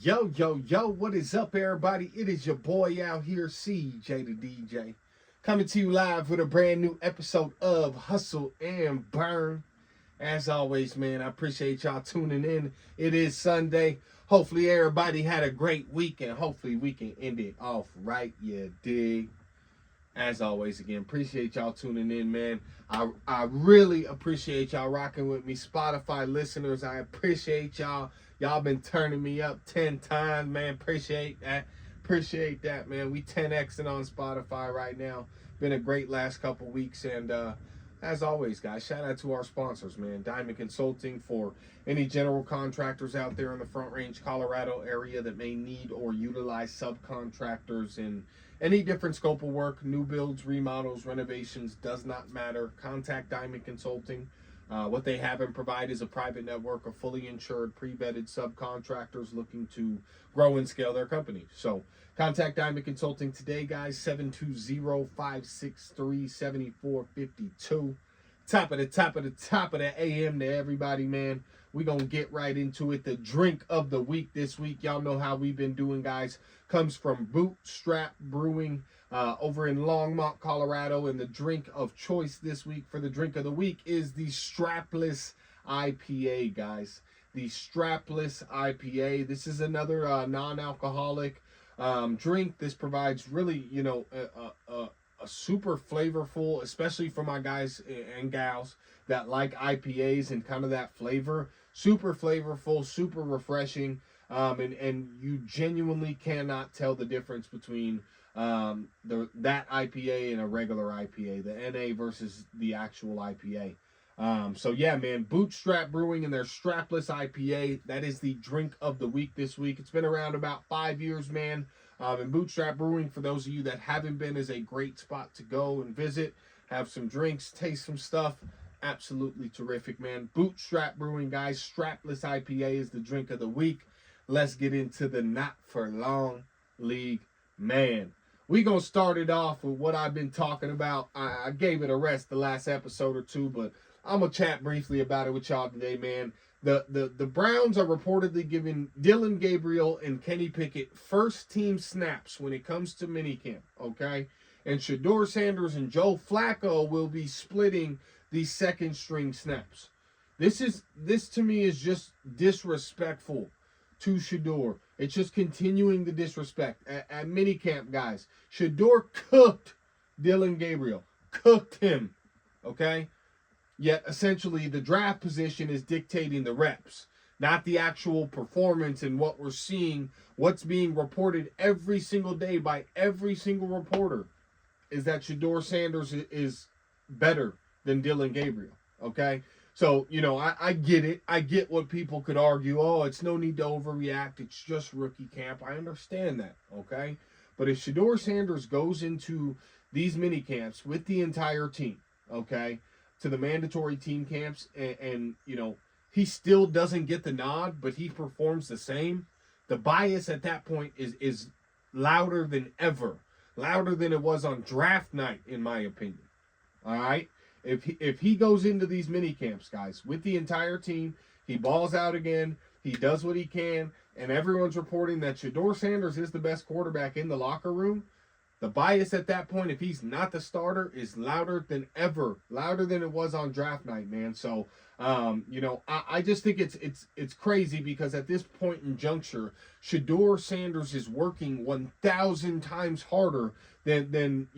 Yo, yo, yo, what is up, everybody? It is your boy out here, CJ the DJ, coming to you live with a brand new episode of Hustle and Burn. As always, man, I appreciate y'all tuning in. It is Sunday. Hopefully, everybody had a great week, and hopefully, we can end it off right, you dig? As always, again, appreciate y'all tuning in, man. I really appreciate y'all rocking with me. Spotify listeners, I appreciate y'all. Y'all been turning me up 10 times, man. Appreciate that. Appreciate that, man. We 10xing on Spotify right now. Been a great last couple weeks. And as always, guys, shout out to our sponsors, man. Diamond Consulting for any general contractors out there in the Front Range, Colorado area that may need or utilize subcontractors in any different scope of work, new builds, remodels, renovations, does not matter. Contact Diamond Consulting. What they have and provide is a private network of fully insured, pre-vetted subcontractors looking to grow and scale their company. So contact Diamond Consulting today, guys, 720-563-7452. Top of the AM to everybody, man. We're going to get right into it. The drink of the week this week, y'all know how we've been doing, guys, comes from Bootstrap Brewing over in Longmont, Colorado. And the drink of choice this week for the drink of the week is the Strapless IPA, guys. The Strapless IPA. This is another non-alcoholic drink. This provides really, a super flavorful, especially for my guys and gals that like IPAs and kind of that flavor. Super flavorful, super refreshing, and you genuinely cannot tell the difference between that IPA and a regular IPA, the NA versus the actual IPA. So yeah, man, Bootstrap Brewing and their Strapless IPA, that is the drink of the week this week. It's been around about 5 years, man. And Bootstrap Brewing, for those of you that haven't been, is a great spot to go and visit, have some drinks, taste some stuff. Absolutely terrific, man. Bootstrap Brewing, guys. Strapless IPA is the drink of the week. Let's get into the Not For Long League, man. We gonna start it off with what I've been talking about. I gave it a rest the last episode or two, but I'm gonna chat briefly about it with y'all today, man. The Browns are reportedly giving Dillon Gabriel and Kenny Pickett first team snaps when it comes to minicamp, okay? And Sheduer Sanders and Joe Flacco will be splitting the second string snaps. This to me is just disrespectful to Sheduer. It's just continuing the disrespect. At minicamp, guys, Sheduer cooked Dillon Gabriel. Cooked him, okay? Yet, essentially, the draft position is dictating the reps, not the actual performance and what we're seeing, what's being reported every single day by every single reporter, is that Sheduer Sanders is better than Dillon Gabriel, okay? So, I get it. I get what people could argue. Oh, it's no need to overreact. It's just rookie camp. I understand that, okay? But if Sheduer Sanders goes into these mini camps with the entire team, okay, to the mandatory team camps, and he still doesn't get the nod, but he performs the same, the bias at that point is louder than ever. Louder than it was on draft night, in my opinion. All right? If he goes into these mini camps, guys, with the entire team, he balls out again, he does what he can, and everyone's reporting that Sheduer Sanders is the best quarterback in the locker room, the bias at that point, if he's not the starter, is louder than ever. Louder than it was on draft night, man. So, I just think it's crazy because at this point in juncture, Sheduer Sanders is working 1,000 times harder than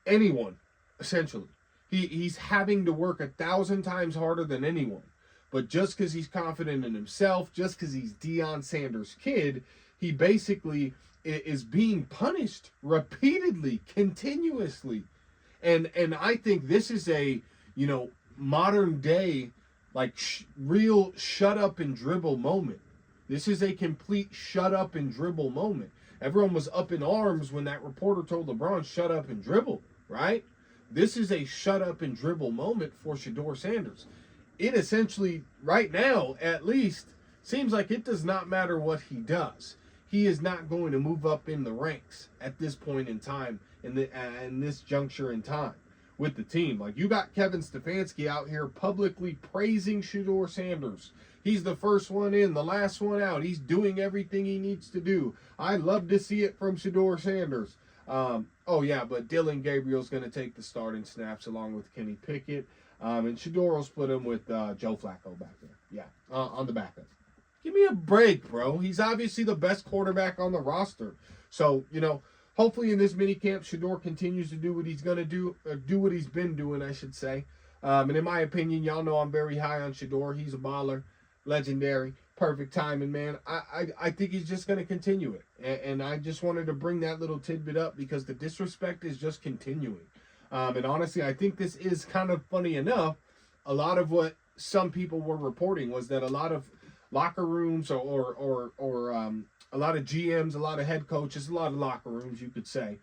anyone, essentially. He's having to work 1,000 times harder than anyone. But just because he's confident in himself, just because he's Deion Sanders' kid, he basically is being punished repeatedly, continuously. And I think this is a, modern day, like real shut up and dribble moment. This is a complete shut up and dribble moment. Everyone was up in arms when that reporter told LeBron, shut up and dribble, right? This is a shut up and dribble moment for Sheduer Sanders. It essentially, right now, at least, seems like it does not matter what he does. He is not going to move up in the ranks at this point in time, in this juncture in time with the team. Like, you got Kevin Stefanski out here publicly praising Sheduer Sanders, He's the first one in, the last one out. He's doing everything he needs to do. I love to see it from Sheduer Sanders. Oh, yeah, but Dylan Gabriel's going to take the starting snaps along with Kenny Pickett. And Sheduer will split him with Joe Flacco back there. Yeah, on the backup. Give me a break, bro. He's obviously the best quarterback on the roster. So, hopefully in this minicamp, Sheduer continues to do what he's going to do, or do what he's been doing, I should say. And in my opinion, y'all know I'm very high on Sheduer. He's a baller, legendary, perfect timing, man. I think he's just going to continue it. And I just wanted to bring that little tidbit up because the disrespect is just continuing. And honestly, I think this is kind of funny enough. A lot of what some people were reporting was that a lot of locker rooms or a lot of GMs, a lot of head coaches, a lot of locker rooms, you could say,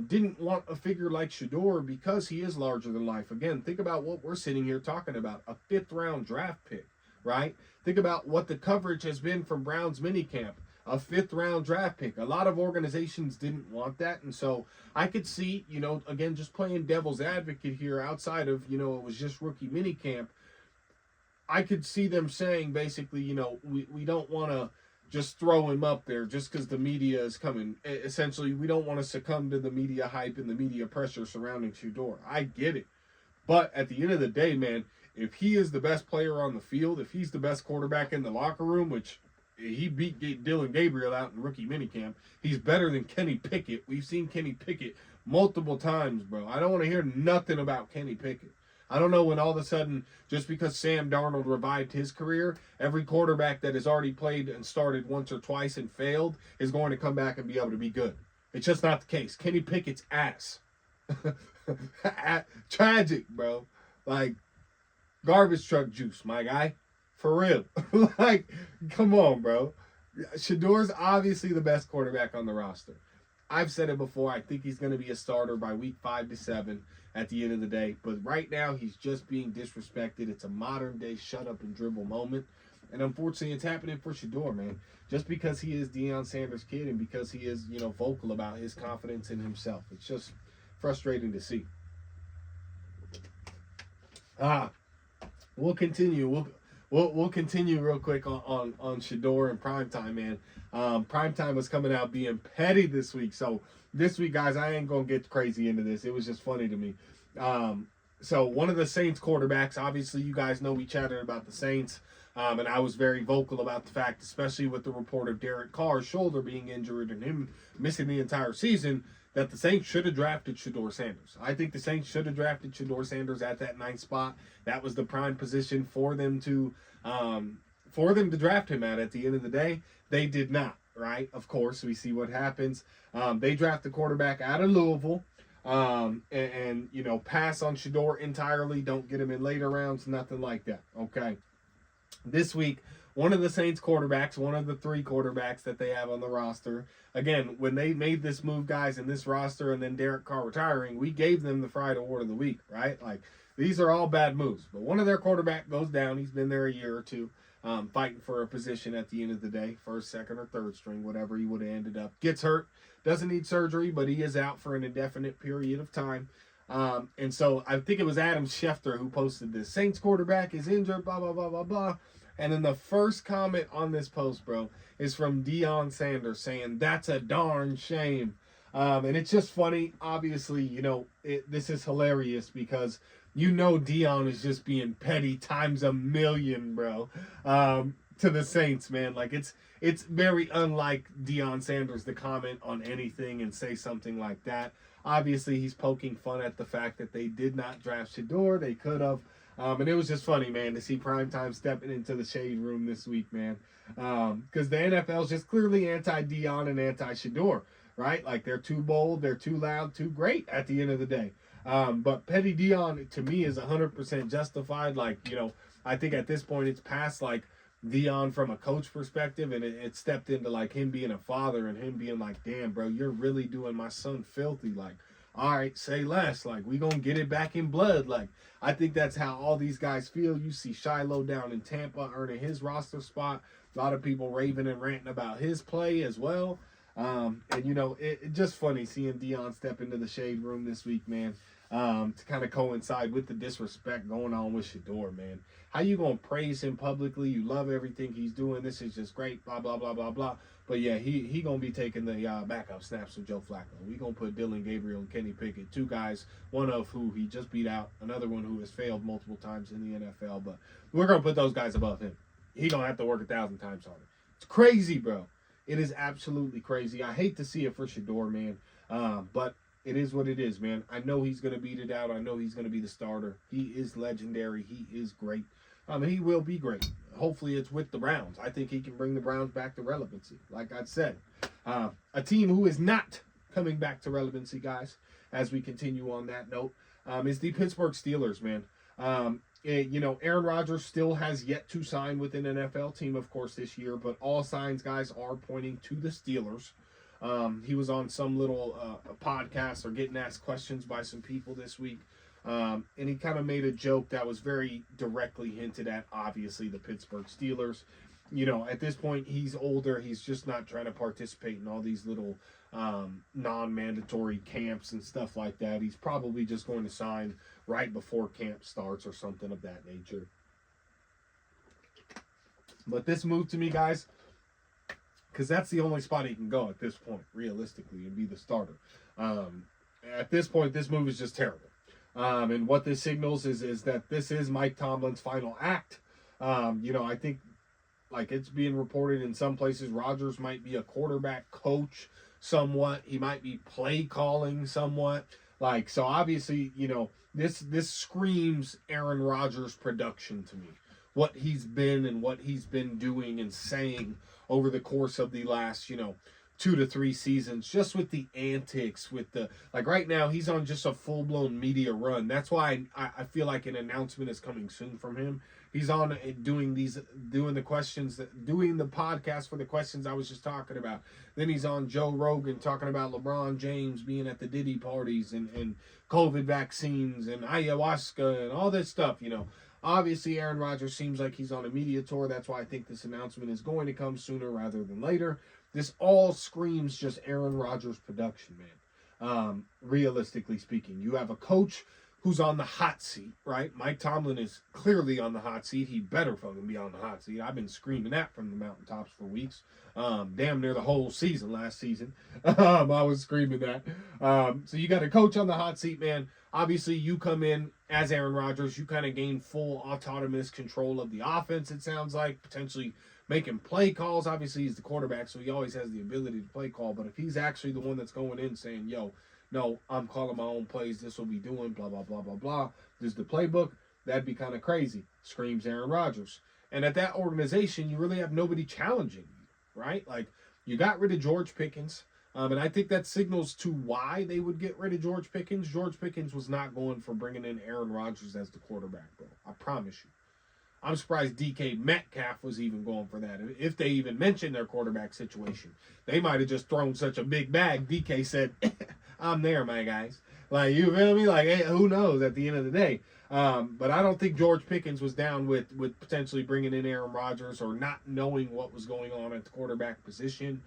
didn't want a figure like Sheduer because he is larger than life. Again, think about what we're sitting here talking about, a 5th-round draft pick, right? Think about what the coverage has been from Browns minicamp, a 5th-round draft pick. A lot of organizations didn't want that, and so I could see, again, just playing devil's advocate here outside of, it was just rookie minicamp, I could see them saying basically, we don't want to just throw him up there just because the media is coming. Essentially, we don't want to succumb to the media hype and the media pressure surrounding Sheduer. I get it. But at the end of the day, man, if he is the best player on the field, if he's the best quarterback in the locker room, which he beat Dylan Gabriel out in rookie minicamp, he's better than Kenny Pickett. We've seen Kenny Pickett multiple times, bro. I don't want to hear nothing about Kenny Pickett. I don't know when all of a sudden, just because Sam Darnold revived his career, every quarterback that has already played and started once or twice and failed is going to come back and be able to be good. It's just not the case. Kenny Pickett's ass. Tragic, bro. Like, garbage truck juice, my guy. For real. Come on, bro. Sheduer's obviously the best quarterback on the roster. I've said it before. I think he's going to be a starter by week 5 to 7 at the end of the day. But right now, he's just being disrespected. It's a modern-day shut-up-and-dribble moment. And unfortunately, it's happening for Sheduer, man. Just because he is Deion Sanders' kid and because he is, vocal about his confidence in himself. It's just frustrating to see. We'll continue. We'll continue real quick on Sheduer and Primetime, man. Primetime was coming out being petty this week. So this week, guys, I ain't going to get crazy into this. It was just funny to me. So one of the Saints quarterbacks, obviously you guys know we chatted about the Saints. And I was very vocal about the fact, especially with the report of Derek Carr's shoulder being injured and him missing the entire season, that the Saints should have drafted Sheduer Sanders. I think the Saints should have drafted Sheduer Sanders at that 9th spot. That was the prime position for them to draft him at the end of the day. They did not, right? Of course, we see what happens. They draft the quarterback out of Louisville and pass on Sheduer entirely. Don't get him in later rounds, nothing like that, okay? This week, one of the Saints quarterbacks, one of the 3 quarterbacks that they have on the roster. Again, when they made this move, guys, in this roster and then Derek Carr retiring, we gave them the Friday Award of the Week, right? Like, these are all bad moves. But one of their quarterback goes down. He's been there a year or two, fighting for a position at the end of the day, first, second, or third string, whatever he would have ended up. Gets hurt, doesn't need surgery, but he is out for an indefinite period of time. And so I think it was Adam Schefter who posted this. Saints quarterback is injured, blah, blah, blah, blah, blah. And then the first comment on this post, bro, is from Deion Sanders saying, "That's a darn shame." And it's just funny. Obviously, this is hilarious because Deion is just being petty times a million, bro, to the Saints, man. Like, it's very unlike Deion Sanders to comment on anything and say something like that. Obviously, he's poking fun at the fact that they did not draft Sheduer. They could have. And it was just funny, man, to see Primetime stepping into the shade room this week, man. Because the NFL is just clearly anti-Deion and anti-Sheduer, right? Like, they're too bold, they're too loud, too great at the end of the day. But petty Deion, to me, is 100% justified. Like, I think at this point it's past, like, Deion from a coach perspective, and it stepped into, like, him being a father and him being like, damn, bro, you're really doing my son filthy. Like, all right, say less. Like, we gonna get it back in blood. Like, I think that's how all these guys feel. You see Shiloh down in Tampa earning his roster spot. A lot of people raving and ranting about his play as well. And, it's just funny seeing Deion step into the shade room this week, man. to kind of coincide with the disrespect going on with Sheduer, man. How you gonna praise him publicly? You love everything he's doing. This is just great. Blah blah blah blah blah. But yeah, he gonna be taking the backup snaps with Joe Flacco. We gonna put Dylan Gabriel and Kenny Pickett, two guys, one of who he just beat out, another one who has failed multiple times in the NFL. But we're gonna put those guys above him. He gonna have to work 1,000 times harder. It's crazy, bro. It is absolutely crazy. I hate to see it for Sheduer, man. But it is what it is, man. I know he's going to beat it out. I know he's going to be the starter. He is legendary. He is great. He will be great. Hopefully it's with the Browns. I think he can bring the Browns back to relevancy. Like I said, a team who is not coming back to relevancy, guys, as we continue on that note, is the Pittsburgh Steelers, man. Aaron Rodgers still has yet to sign with an NFL team, of course, this year, but all signs, guys, are pointing to the Steelers. He was on some little podcast or getting asked questions by some people this week. And he kind of made a joke that was very directly hinted at, obviously, the Pittsburgh Steelers. At this point, he's older. He's just not trying to participate in all these little non-mandatory camps and stuff like that. He's probably just going to sign right before camp starts or something of that nature. But this move to me, guys, because that's the only spot he can go at this point, realistically, and be the starter. At this point, this move is just terrible. And what this signals is that this is Mike Tomlin's final act. I think, like it's being reported in some places, Rodgers might be a quarterback coach somewhat. He might be play calling somewhat. So obviously, this screams Aaron Rodgers production to me. What he's been and what he's been doing and saying over the course of the last, 2 to 3 seasons, just with the antics, with the, right now, he's on just a full-blown media run. That's why I feel like an announcement is coming soon from him. He's on doing the podcast for the questions I was just talking about. Then he's on Joe Rogan talking about LeBron James being at the Diddy parties and COVID vaccines and ayahuasca and all this stuff, Obviously, Aaron Rodgers seems like he's on a media tour. That's why I think this announcement is going to come sooner rather than later. This all screams just Aaron Rodgers production, man. Realistically speaking, you have a coach who's on the hot seat, right? Mike Tomlin is clearly on the hot seat. He better fucking be on the hot seat. I've been screaming that from the mountaintops for weeks. Damn near the whole season last season. I was screaming that. So you got a coach on the hot seat, man. Obviously, you come in as Aaron Rodgers. You kind of gain full autonomous control of the offense, it sounds like, potentially making play calls. Obviously, he's the quarterback, so he always has the ability to play call. But if he's actually the one that's going in saying, yo, no, I'm calling my own plays, this will be doing, blah, blah, blah, blah, blah, this is the playbook, that'd be kind of crazy. Screams Aaron Rodgers. And at that organization, you really have nobody challenging you, right? You got rid of George Pickens. And I think that signals to why they would get rid of George Pickens. George Pickens was not going for bringing in Aaron Rodgers as the quarterback, bro. I promise you. I'm surprised DK Metcalf was even going for that. If they even mentioned their quarterback situation, they might have just thrown such a big bag. DK said, I'm there, my guys. You feel me? Hey, who knows at the end of the day. But I don't think George Pickens was down with potentially bringing in Aaron Rodgers or not knowing what was going on at the quarterback position.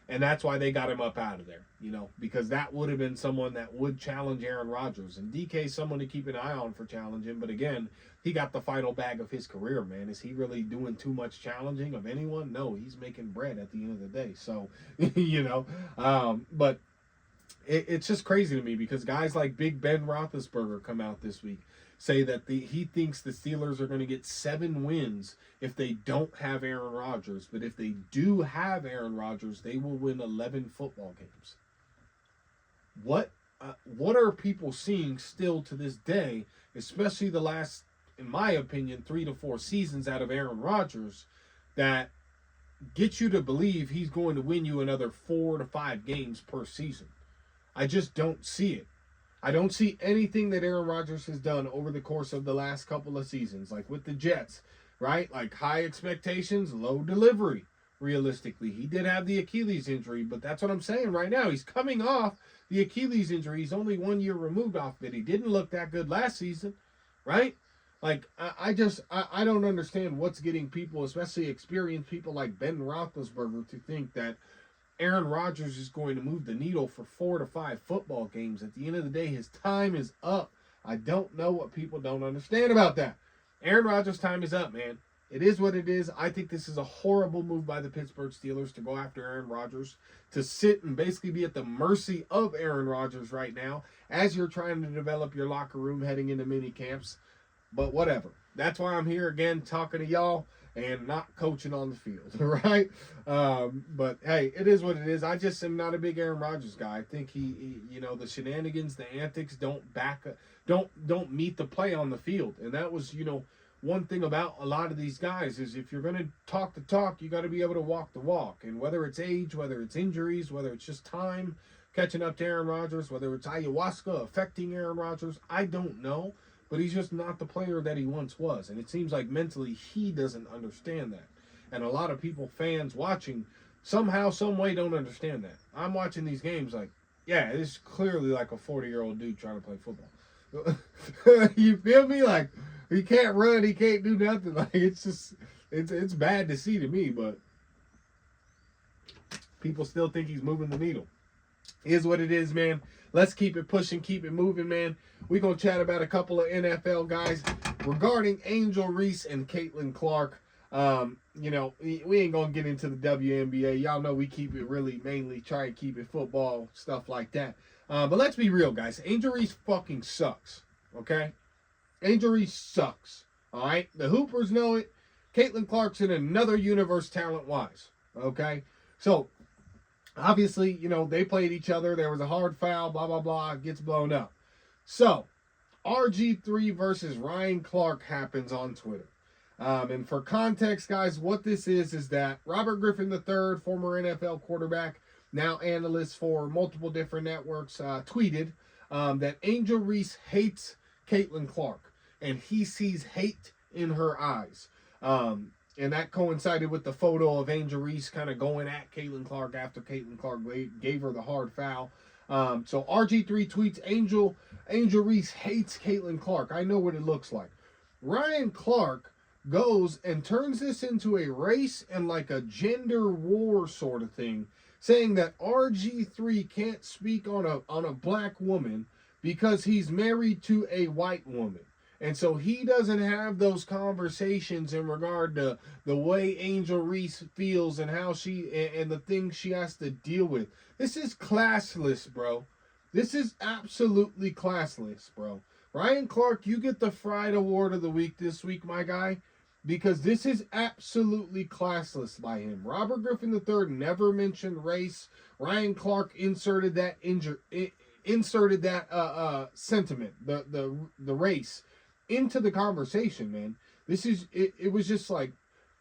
And that's why they got him up out of there, because that would have been someone that would challenge Aaron Rodgers. And DK is someone to keep an eye on for challenging. But again, he got the final bag of his career, man. Is he really doing too much challenging of anyone? No, he's making bread at the end of the day. So, but it's just crazy to me because guys like Big Ben Roethlisberger come out this week, say that he thinks the Steelers are going to get 7 wins if they don't have Aaron Rodgers. But if they do have Aaron Rodgers, they will win 11 football games. What are people seeing still to this day, especially the last, in my opinion, 3 to 4 seasons out of Aaron Rodgers, that get you to believe he's going to win you another 4 to 5 games per season? I just don't see it. I don't see anything that Aaron Rodgers has done over the course of the last couple of seasons, like with the Jets, right? High expectations, low delivery, realistically. He did have the Achilles injury, but that's what I'm saying right now. He's coming off the Achilles injury. He's only 1 year removed off of it. He didn't look that good last season, right? I don't understand what's getting people, especially experienced people like Ben Roethlisberger, to think that Aaron Rodgers is going to move the needle for 4 to 5 football games. At the end of the day, his time is up. I don't know what people don't understand about that. Aaron Rodgers' time is up, man. It is what it is. I think this is a horrible move by the Pittsburgh Steelers to go after Aaron Rodgers, to sit and basically be at the mercy of Aaron Rodgers right now as you're trying to develop your locker room heading into mini camps. But whatever. That's why I'm here again talking to y'all and not coaching on the field, right? But hey, it is what it is. I just am not a big Aaron Rodgers guy. I think he the shenanigans, the antics don't meet the play on the field. And that was, one thing about a lot of these guys is if you're going to talk the talk, you got to be able to walk the walk. And whether it's age, whether it's injuries, whether it's just time catching up to Aaron Rodgers, whether it's ayahuasca affecting Aaron Rodgers, I don't know. But he's just not the player that he once was. And it seems like mentally he doesn't understand that. And a lot of people, fans watching, somehow, some way don't understand that. I'm watching these games like, yeah, this is clearly like a 40-year-old dude trying to play football. You feel me? Like, he can't run, he can't do nothing. Like, it's bad to see to me, but people still think he's moving the needle. Is what it is, man. Let's keep it pushing, keep it moving, man. We're going to chat about a couple of NFL guys regarding Angel Reese and Caitlin Clark. We ain't going to get into the WNBA. Y'all know we keep it really mainly try and keep it football, stuff like that. But let's be real, guys. Angel Reese fucking sucks, okay? Angel Reese sucks, all right? The Hoopers know it. Caitlin Clark's in another universe talent-wise, okay? So, obviously, they played each other. There was a hard foul, blah, blah, blah. It gets blown up. So, RG3 versus Ryan Clark happens on Twitter. And for context, guys, what this is that Robert Griffin III, former NFL quarterback, now analyst for multiple different networks, tweeted that Angel Reese hates Caitlin Clark. And he sees hate in her eyes. And that coincided with the photo of Angel Reese kind of going at Caitlin Clark after Caitlin Clark gave her the hard foul. So RG3 tweets, Angel Reese hates Caitlin Clark. I know what it looks like. Ryan Clark goes and turns this into a race and like a gender war sort of thing, saying that RG3 can't speak on a black woman because he's married to a white woman. And so he doesn't have those conversations in regard to the way Angel Reese feels and how and the things she has to deal with. This is classless, bro. This is absolutely classless, bro. Ryan Clark, you get the Fried Award of the Week this week, my guy, because this is absolutely classless by him. Robert Griffin III never mentioned race. Ryan Clark inserted that sentiment, the race, into the conversation, man. It was just like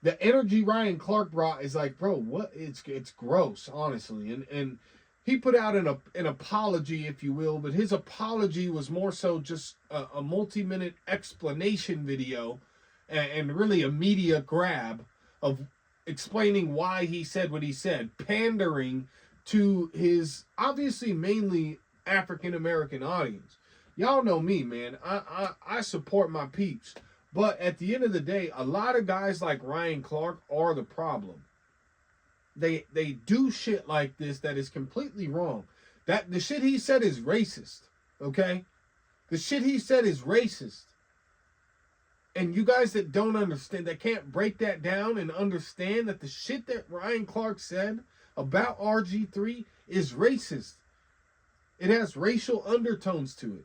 the energy Ryan Clark brought is like, bro, what? It's gross, honestly. And he put out an apology, if you will, but his apology was more so just a multi-minute explanation video and really a media grab of explaining why he said what he said, pandering to his obviously mainly African-American audience. Y'all know me, man. I support my peeps. But at the end of the day, a lot of guys like Ryan Clark are the problem. They do shit like this that is completely wrong. That the shit he said is racist, okay? The shit he said is racist. And you guys that don't understand, that can't break that down and understand that the shit that Ryan Clark said about RG3 is racist. It has racial undertones to it.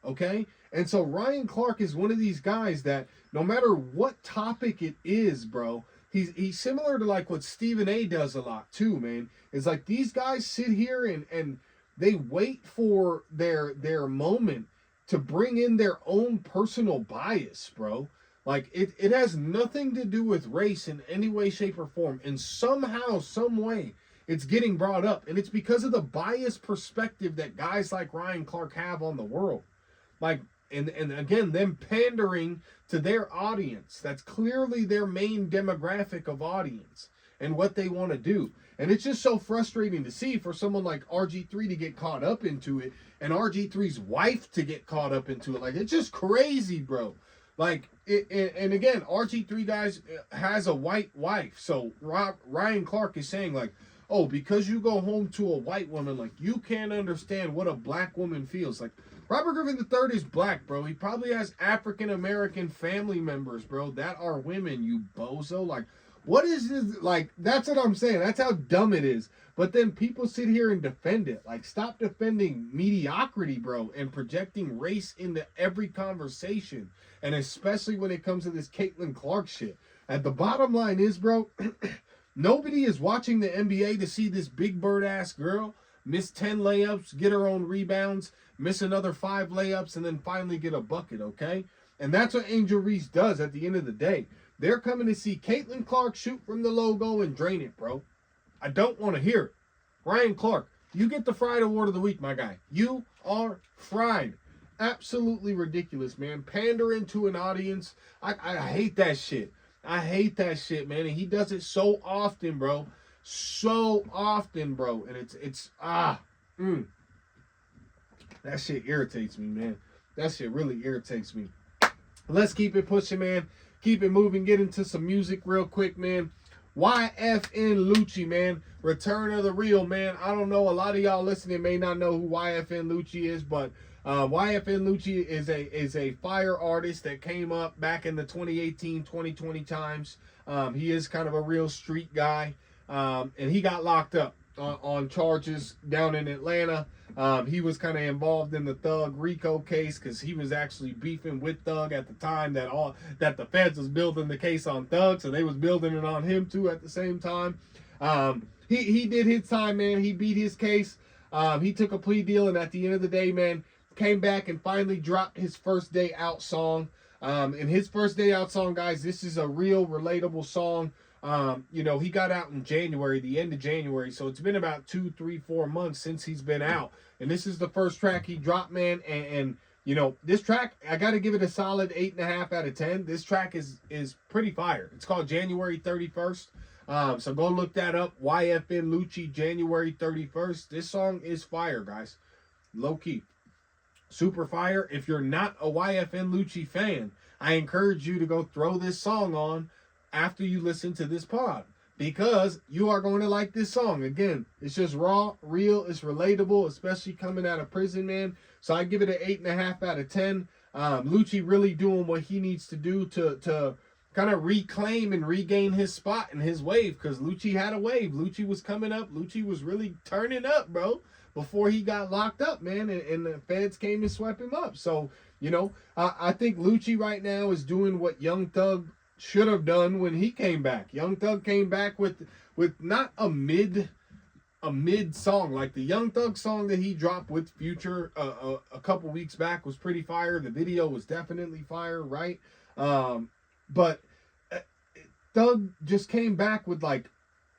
Okay? And so Ryan Clark is one of these guys that no matter what topic it is, bro, he's similar to like what Stephen A does a lot too, man. It's like these guys sit here and they wait for their moment to bring in their own personal bias, bro. Like it has nothing to do with race in any way, shape, or form. And somehow, some way, it's getting brought up. And it's because of the biased perspective that guys like Ryan Clark have on the world. Like, and again, them pandering to their audience. That's clearly their main demographic of audience and what they want to do. And it's just so frustrating to see for someone like RG3 to get caught up into it and RG3's wife to get caught up into it. Like, it's just crazy, bro. Like, and again, RG3, guys, has a white wife. So Ryan Clark is saying, like, oh, because you go home to a white woman, like, you can't understand what a black woman feels. Like, Robert Griffin III is black, bro. He probably has African-American family members, bro, that are women, you bozo. Like, what is this? Like, that's what I'm saying. That's how dumb it is. But then people sit here and defend it. Like, stop defending mediocrity, bro, and projecting race into every conversation. And especially when it comes to this Caitlin Clark shit. At the bottom line is, bro, nobody is watching the NBA to see this big bird ass girl miss 10 layups, get her own rebounds, miss another 5 layups, and then finally get a bucket, okay? And that's what Angel Reese does at the end of the day. They're coming to see Caitlin Clark shoot from the logo and drain it, bro. I don't want to hear it. Ryan Clark, you get the Fried Award of the Week, my guy. You are fried. Absolutely ridiculous, man. Pandering to an audience. I hate that shit. I hate that shit, man. And he does it so often, bro. So often, bro. And that shit irritates me, man. That shit really irritates me. Let's keep it pushing, man. Keep it moving. Get into some music real quick, man. YFN Lucci, man. Return of the Real, man. I don't know. A lot of y'all listening may not know who YFN Lucci is, but YFN Lucci is a fire artist that came up back in the 2018-2020 times. He is kind of a real street guy, and he got locked up on charges down in Atlanta. He was kind of involved in the Thug Rico case because he was actually beefing with Thug at the time that the feds was building the case on Thug, so they was building it on him too at the same time. He did his time, man. He beat his case. He took a plea deal, and at the end of the day, man, came back and finally dropped his First Day Out song. And his First Day Out song, guys, this is a real relatable song. You know, he got out in January, the end of January, so it's been about 2, 3, 4 months since he's been out. And this is the first track he dropped, man. And you know, this track, I got to give it a solid 8.5 out of 10. This track is pretty fire. It's called January 31st. So go look that up. YFN Lucci, January 31st. This song is fire, guys. Low key. Super fire. If you're not a YFN Lucci fan, I encourage you to go throw this song on after you listen to this pod, because you are going to like this song. Again, it's just raw, real, it's relatable, especially coming out of prison, man. So I give it an 8.5 out of 10. Lucci really doing what he needs to do to kind of reclaim and regain his spot and his wave, because Lucci had a wave. Lucci was coming up. Lucci was really turning up, bro, before he got locked up, man, and the feds came and swept him up. So, you know, I think Lucci right now is doing what Young Thug should have done when he came back. Young Thug came back with not a mid song. Like the Young Thug song that he dropped with Future a couple weeks back was pretty fire. The video was definitely fire, right? But Thug just came back with like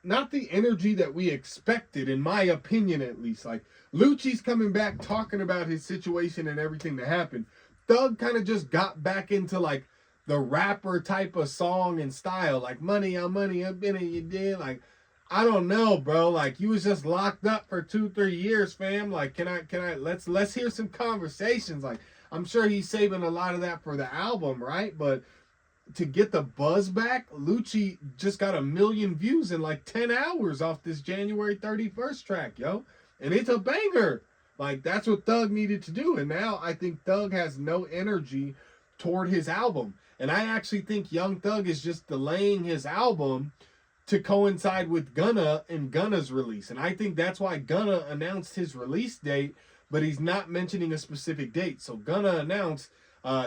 not the energy that we expected, in my opinion at least. Like Lucci's coming back talking about his situation and everything that happened. Thug kind of just got back into like the rapper type of song and style, like money on money, I've been in your deal. Like, I don't know, bro. Like, you was just locked up for 2-3 years, fam. Like, can I let's hear some conversations. Like, I'm sure he's saving a lot of that for the album, right? But to get the buzz back, Lucci just got 1 million views in like 10 hours off this January 31st track, yo. And it's a banger. Like, that's what Thug needed to do. And now I think Thug has no energy toward his album. And I actually think Young Thug is just delaying his album to coincide with Gunna and Gunna's release. And I think that's why Gunna announced his release date, but he's not mentioning a specific date. So Gunna announced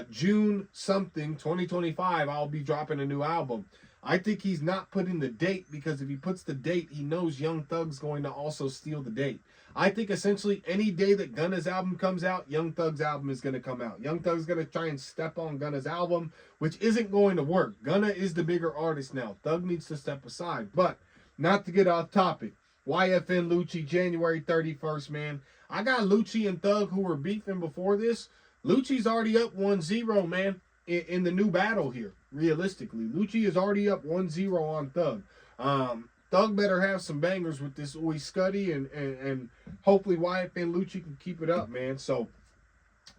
June something, 2025, I'll be dropping a new album. I think he's not putting the date, because if he puts the date, he knows Young Thug's going to also steal the date. I think essentially any day that Gunna's album comes out, Young Thug's album is going to come out. Young Thug's going to try and step on Gunna's album, which isn't going to work. Gunna is the bigger artist now. Thug needs to step aside. But not to get off topic, YFN Lucci, January 31st, man. I got Lucci and Thug who were beefing before this. Lucci's already up 1-0, man, in the new battle here, realistically. Lucci is already up 1-0 on Thug. Thug better have some bangers with this Oi Scuddy, and hopefully YFN Lucci can keep it up, man. So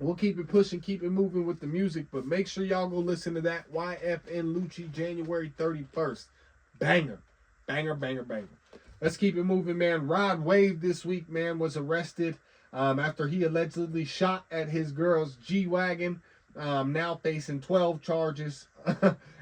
we'll keep it pushing, keep it moving with the music, but make sure y'all go listen to that YFN Lucci, January 31st. Banger. Banger, banger, banger. Let's keep it moving, man. Rod Wave this week, man, was arrested after he allegedly shot at his girl's G-Wagon. Now facing 12 charges.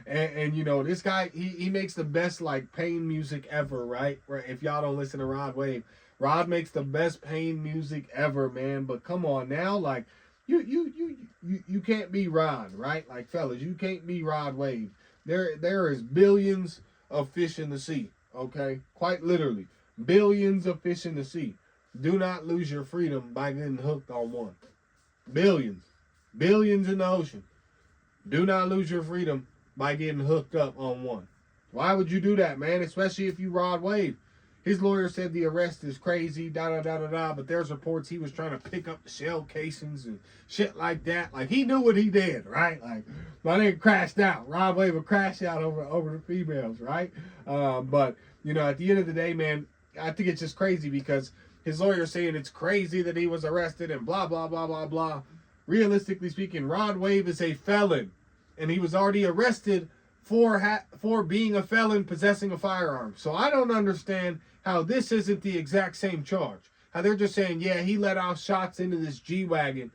And you know, this guy, he makes the best, like, pain music ever, right? If y'all don't listen to Rod Wave, Rod makes the best pain music ever, man. But come on now, like, you can't be Rod, right? Like, fellas, you can't be Rod Wave. There is billions of fish in the sea, okay? Quite literally, billions of fish in the sea. Do not lose your freedom by getting hooked on one. Billions in the ocean. Do not lose your freedom by getting hooked up on one. Why would you do that, man? Especially if you Rod Wave. His lawyer said the arrest is crazy, but there's reports he was trying to pick up the shell casings and shit like that. Like, he knew what he did, right? Like, my nigga crashed out. Rod Wave would crash out over the females, right? But, you know, at the end of the day, man, I think it's just crazy because his lawyer's saying it's crazy that he was arrested and blah, blah, blah, blah, blah. Realistically speaking, Rod Wave is a felon, and he was already arrested for being a felon possessing a firearm. So I don't understand how this isn't the exact same charge. How they're just saying, yeah, he let off shots into this G-Wagon.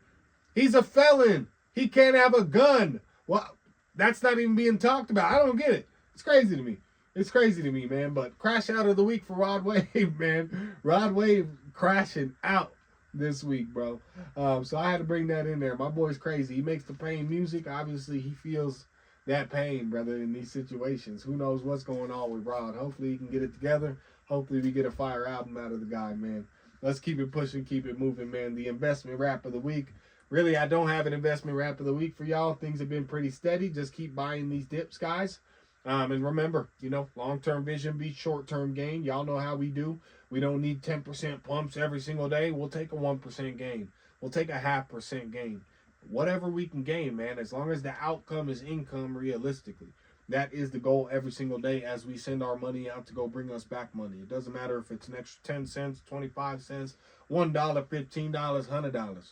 He's a felon. He can't have a gun. Well, that's not even being talked about. I don't get it. It's crazy to me. It's crazy to me, man. But crash out of the week for Rod Wave, man. Rod Wave crashing out this week, bro. So I had to bring that in there. My boy's crazy. He makes the pain music. Obviously, he feels that pain, brother, in these situations. Who knows what's going on with Rod? Hopefully he can get it together. Hopefully we get a fire album out of the guy, man. Let's keep it pushing, keep it moving, man. The investment rap of the week. Really, I don't have an investment rap of the week for y'all. Things have been pretty steady. Just keep buying these dips, guys. And remember, you know, long-term vision beats short-term gain. Y'all know how we do. We don't need 10% pumps every single day. We'll take a 1% gain. We'll take a 0.5% gain. Whatever we can gain, man, as long as the outcome is income realistically. That is the goal every single day as we send our money out to go bring us back money. It doesn't matter if it's an extra 10 cents, 25 cents, $1, $15, $100. As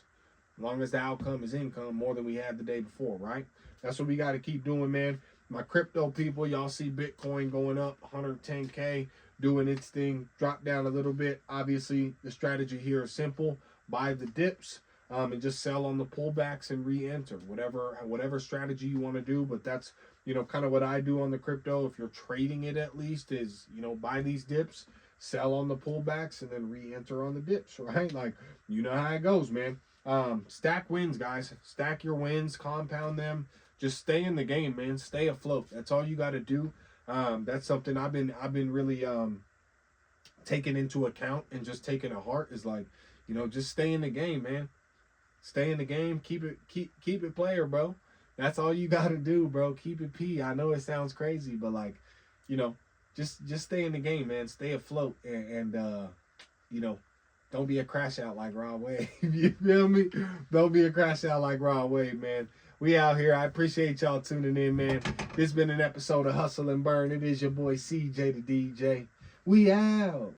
long as the outcome is income more than we had the day before, right? That's what we got to keep doing, man. My crypto people, y'all see Bitcoin going up 110K, doing its thing, drop down a little bit. Obviously, the strategy here is simple. Buy the dips. And just sell on the pullbacks and re-enter whatever strategy you want to do. But that's, you know, kind of what I do on the crypto. If you're trading it, at least, is, you know, buy these dips, sell on the pullbacks, and then re-enter on the dips, right? Like, you know how it goes, man. Stack wins, guys. Stack your wins, compound them. Just stay in the game, man. Stay afloat. That's all you got to do. That's something I've been really taking into account and just taking to heart, is like, you know, just stay in the game, man. Stay in the game. Keep it player, bro. That's all you gotta do, bro. Keep it P. I know it sounds crazy, but, like, you know, just stay in the game, man. Stay afloat, and you know, don't be a crash out like Rod Wave. You feel me? Don't be a crash out like Rod Wave, man. We out here. I appreciate y'all tuning in, man. This been an episode of Hustle and Burn. It is your boy CJ the DJ. We out.